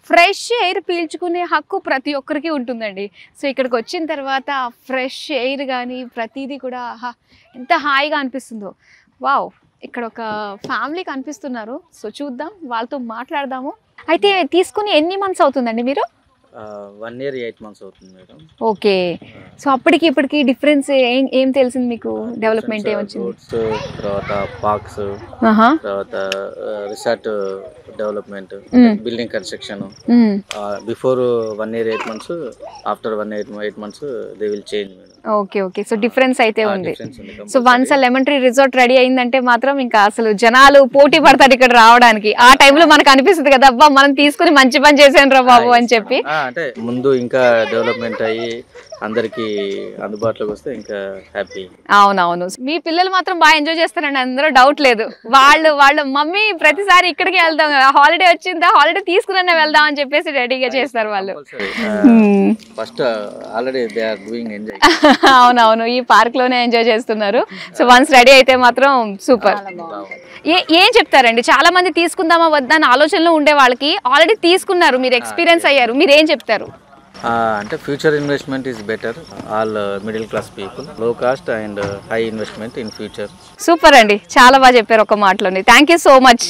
Fresh air పీల్చుకునే హక్కు ప్రతి ఒక్కరికి ఉంటుందండి. సో ఇక్కడికి వచ్చిన తర్వాత ఫ్రెష్ ఎయిర్ కానీ ప్రతిదీ కూడా ఎంత హాయిగా అనిపిస్తుందో. వావ్, ఇక్కడ ఒక ఫ్యామిలీ కనిపిస్తున్నారు. సో చూద్దాం, వాళ్ళతో మాట్లాడదాము. అయితే తీసుకుని ఎన్ని మంత్స్ అవుతుందండి మీరు? 1 year 8 months అవుతుంది మేడం. ఓకే, సో అప్పటికి ఇప్పటికి డిఫరెన్స్ ఏం తెలిసింది మీకు? డెవలప్మెంట్ ఏమొచ్చింది? తర్వాత పార్క్స్, తర్వాత resort development, building construction. Before 1 year 8 months, after 1 year 8 months they will change madam. Okay okay, so difference అయితే ఉంది. సో వన్స్ ఆ లెమన్ ట్రీ రిసార్ట్ రెడీ అయిందంటే మాత్రం ఇంకా అసలు జనాలు పోటీ పడతారు ఇక్కడ రావడానికి. ఆ టైంలో మనకు అనిపిస్తుంది కదా, అబ్బా మనం తీసుకుని మంచి పని చేసాను రా బాబు అని చెప్పి. అంటే ముందు ఇంకా డెవలప్మెంట్ అయ్యి అందరికి అందుబాటులోకి వస్తే ఇంకా హ్యాపీ. అవునవును, మీ పిల్లలు మాత్రం బాగా ఎంజాయ్ చేస్తారండి, అందరూ డౌట్ లేదు. వాళ్ళ మమ్మీ ప్రతిసారి ఇక్కడికి వెళ్దాం, హాలిడే వచ్చిందా హాలిడే తీసుకునే వెళ్దాం అని చెప్పేసి రెడీగా చేస్తారు వాళ్ళు. First already they are doing enjoy. అవునవును, ఈ పార్క్ లోనే ఎంజాయ్ చేస్తున్నారు. సో వన్స్ రెడీ అయితే మాత్రం సూపర్. ఏం చెప్తారండి, చాలా మంది తీసుకుందామా వద్దా అని ఆలోచనలో ఉండే వాళ్ళకి ఆల్రెడీ తీసుకున్నారు, మీరు ఎక్స్పీరియన్స్ అయ్యారు, మీరు ఏం చెప్తారు? అంటే future investment is better. All middle class people, low cost and high investment in future. Super అండి, చాలా బాగా చెప్పారు ఒక మాటలోని. Thank you so much.